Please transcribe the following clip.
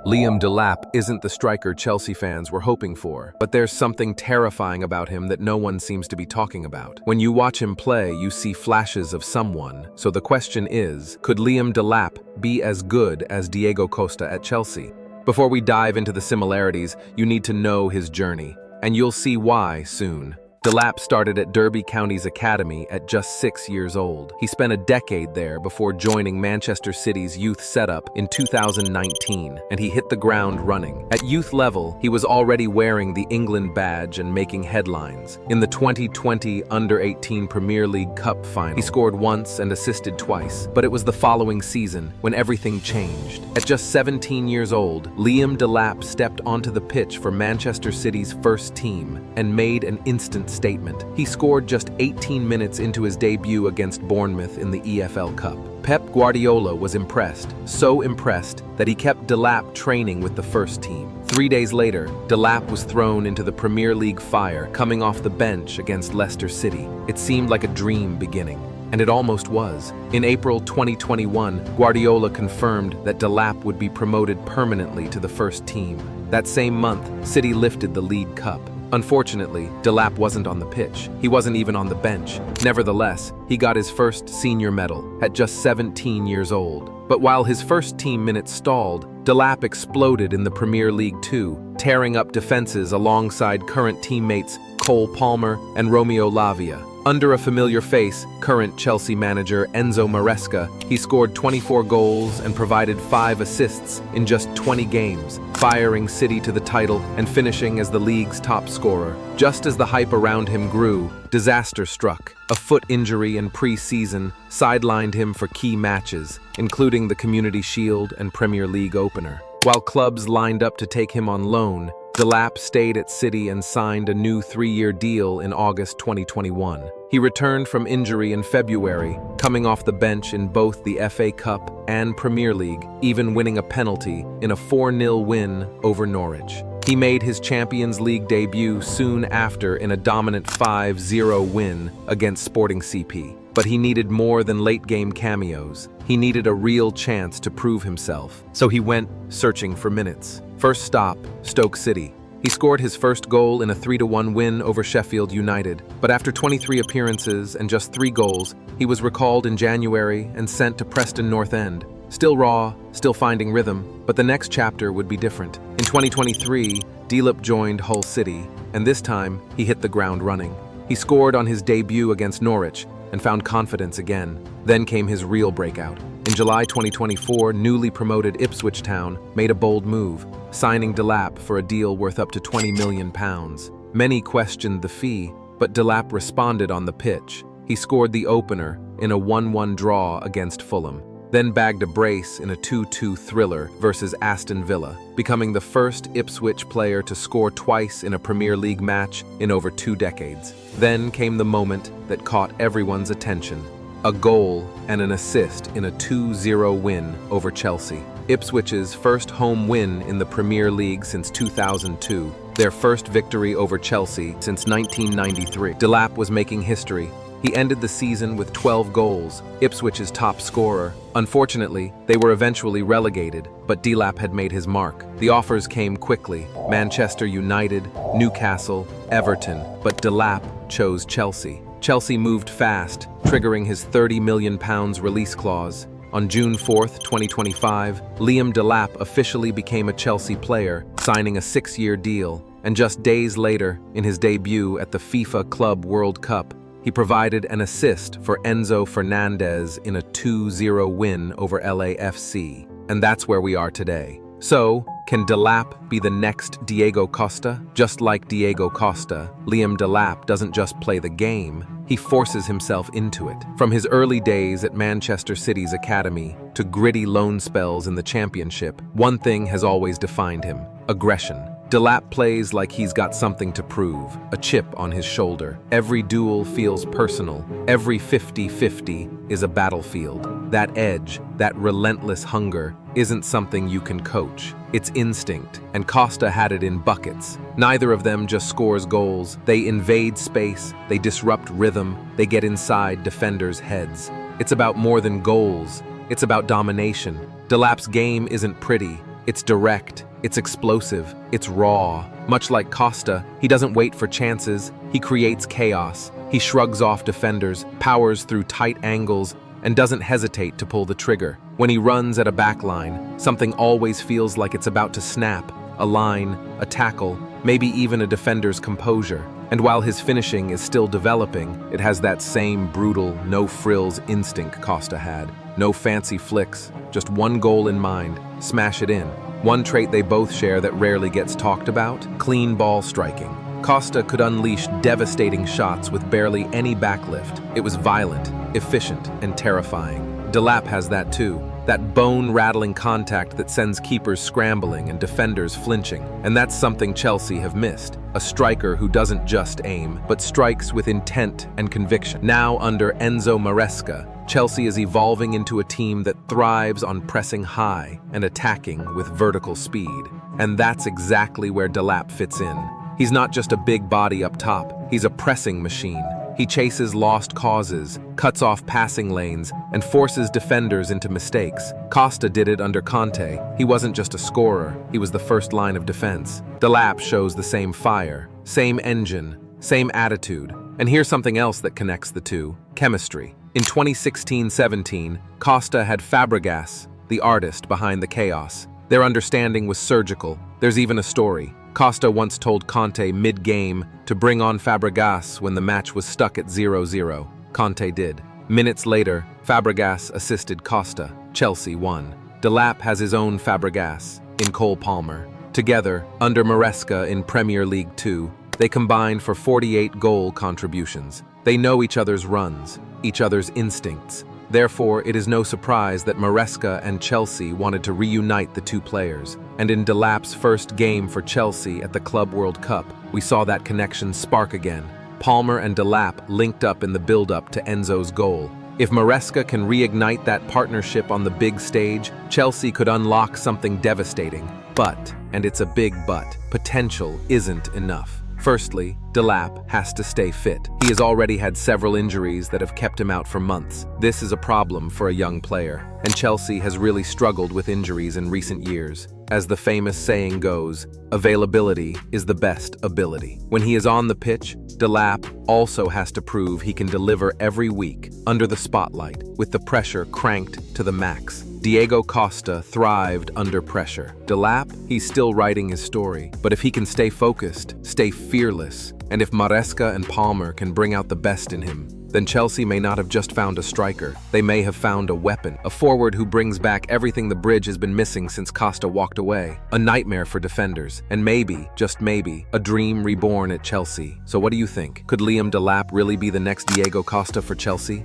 Liam Delap isn't the striker Chelsea fans were hoping for, but there's something terrifying about him that no one seems to be talking about. When you watch him play, you see flashes of someone. So the question is, could Liam Delap be as good as Diego Costa at Chelsea? Before we dive into the similarities, you need to know his journey, and you'll see why soon. Delap started at Derby County's academy at just 6 years old. He spent a decade there before joining Manchester City's youth setup in 2019, and he hit the ground running. At youth level, he was already wearing the England badge and making headlines. In the 2020 Under-18 Premier League Cup final, he scored once and assisted twice, but it was the following season when everything changed. At just 17 years old, Liam Delap stepped onto the pitch for Manchester City's first team and made an instant statement. He scored just 18 minutes into his debut against Bournemouth in the EFL Cup. Pep Guardiola was impressed, so impressed that he kept Delap training with the first team. 3 days later, Delap was thrown into the Premier League fire, coming off the bench against Leicester City. It seemed like a dream beginning, and it almost was. In April 2021, Guardiola confirmed that Delap would be promoted permanently to the first team. That same month, City lifted the League Cup. Unfortunately, Delap wasn't on the pitch. He wasn't even on the bench. Nevertheless, he got his first senior medal at just 17 years old. But while his first team minutes stalled, Delap exploded in the Premier League too, tearing up defenses alongside current teammates Cole Palmer and Romeo Lavia. Under a familiar face, current Chelsea manager Enzo Maresca, he scored 24 goals and provided 5 assists in just 20 games, firing City to the title and finishing as the league's top scorer. Just as the hype around him grew, disaster struck. A foot injury in pre-season sidelined him for key matches, including the Community Shield and Premier League opener. While clubs lined up to take him on loan, Delap stayed at City and signed a new 3-year deal in August 2021. He returned from injury in February, coming off the bench in both the FA Cup and Premier League, even winning a penalty in a 4-0 win over Norwich. He made his Champions League debut soon after in a dominant 5-0 win against Sporting CP. But he needed more than late-game cameos. He needed a real chance to prove himself. So he went searching for minutes. First stop, Stoke City. He scored his first goal in a 3-1 win over Sheffield United. But after 23 appearances and just 3 goals, he was recalled in January and sent to Preston North End. Still raw, still finding rhythm, but the next chapter would be different. In 2023, Delap joined Hull City, and this time he hit the ground running. He scored on his debut against Norwich and found confidence again. Then came his real breakout. In July 2024, newly promoted Ipswich Town made a bold move, signing Delap for a deal worth up to £20 million. Many questioned the fee, but Delap responded on the pitch. He scored the opener in a 1-1 draw against Fulham, then bagged a brace in a 2-2 thriller versus Aston Villa, becoming the first Ipswich player to score twice in a Premier League match in over 2 decades. Then came the moment that caught everyone's attention. A goal and an assist in a 2-0 win over Chelsea. Ipswich's first home win in the Premier League since 2002, their first victory over Chelsea since 1993. Delap was making history. He ended the season with 12 goals, Ipswich's top scorer. Unfortunately, they were eventually relegated, but Delap had made his mark. The offers came quickly: Manchester United, Newcastle, Everton, but Delap chose Chelsea. Chelsea moved fast, triggering his £30 million release clause. On June 4, 2025, Liam Delap officially became a Chelsea player, signing a 6-year deal. And just days later, in his debut at the FIFA Club World Cup, he provided an assist for Enzo Fernandez in a 2-0 win over LAFC. And that's where we are today. So, can Delap be the next Diego Costa? Just like Diego Costa, Liam Delap doesn't just play the game, he forces himself into it. From his early days at Manchester City's academy to gritty loan spells in the Championship, one thing has always defined him: aggression. Delap plays like he's got something to prove, a chip on his shoulder. Every duel feels personal. Every 50-50 is a battlefield. That edge, that relentless hunger, isn't something you can coach. It's instinct, and Costa had it in buckets. Neither of them just scores goals. They invade space, they disrupt rhythm, they get inside defenders' heads. It's about more than goals. It's about domination. Delap's game isn't pretty. It's direct, it's explosive, it's raw. Much like Costa, he doesn't wait for chances, he creates chaos. He shrugs off defenders, powers through tight angles, and doesn't hesitate to pull the trigger. When he runs at a backline, something always feels like it's about to snap. A line, a tackle, maybe even a defender's composure. And while his finishing is still developing, it has that same brutal, no-frills instinct Costa had. No fancy flicks, just one goal in mind, smash it in. One trait they both share that rarely gets talked about: clean ball striking. Costa could unleash devastating shots with barely any backlift. It was violent, efficient, and terrifying. Delap has that too. That bone-rattling contact that sends keepers scrambling and defenders flinching. And that's something Chelsea have missed. A striker who doesn't just aim, but strikes with intent and conviction. Now under Enzo Maresca, Chelsea is evolving into a team that thrives on pressing high and attacking with vertical speed. And that's exactly where Delap fits in. He's not just a big body up top, he's a pressing machine. He chases lost causes, cuts off passing lanes, and forces defenders into mistakes. Costa did it under Conte. He wasn't just a scorer, he was the first line of defense. Delap shows the same fire, same engine, same attitude. And here's something else that connects the two: chemistry. In 2016-17, Costa had Fabregas, the artist behind the chaos. Their understanding was surgical. There's even a story. Costa once told Conte mid-game to bring on Fabregas when the match was stuck at 0-0. Conte did. Minutes later, Fabregas assisted Costa. Chelsea won. Delap has his own Fabregas, in Cole Palmer. Together, under Maresca in Premier League 2, they combined for 48 goal contributions. They know each other's runs, each other's instincts. Therefore, it is no surprise that Maresca and Chelsea wanted to reunite the two players. And in Delap's first game for Chelsea at the Club World Cup, we saw that connection spark again. Palmer and Delap linked up in the build-up to Enzo's goal. If Maresca can reignite that partnership on the big stage, Chelsea could unlock something devastating. But, and it's a big but, potential isn't enough. Firstly, Delap has to stay fit. He has already had several injuries that have kept him out for months. This is a problem for a young player, and Chelsea has really struggled with injuries in recent years. As the famous saying goes, availability is the best ability. When he is on the pitch, Delap also has to prove he can deliver every week, under the spotlight, with the pressure cranked to the max. Diego Costa thrived under pressure. Delap, he's still writing his story, but if he can stay focused, stay fearless, and if Maresca and Palmer can bring out the best in him, then Chelsea may not have just found a striker. They may have found a weapon, a forward who brings back everything the bridge has been missing since Costa walked away. A nightmare for defenders, and maybe, just maybe, a dream reborn at Chelsea. So what do you think? Could Liam Delap really be the next Diego Costa for Chelsea?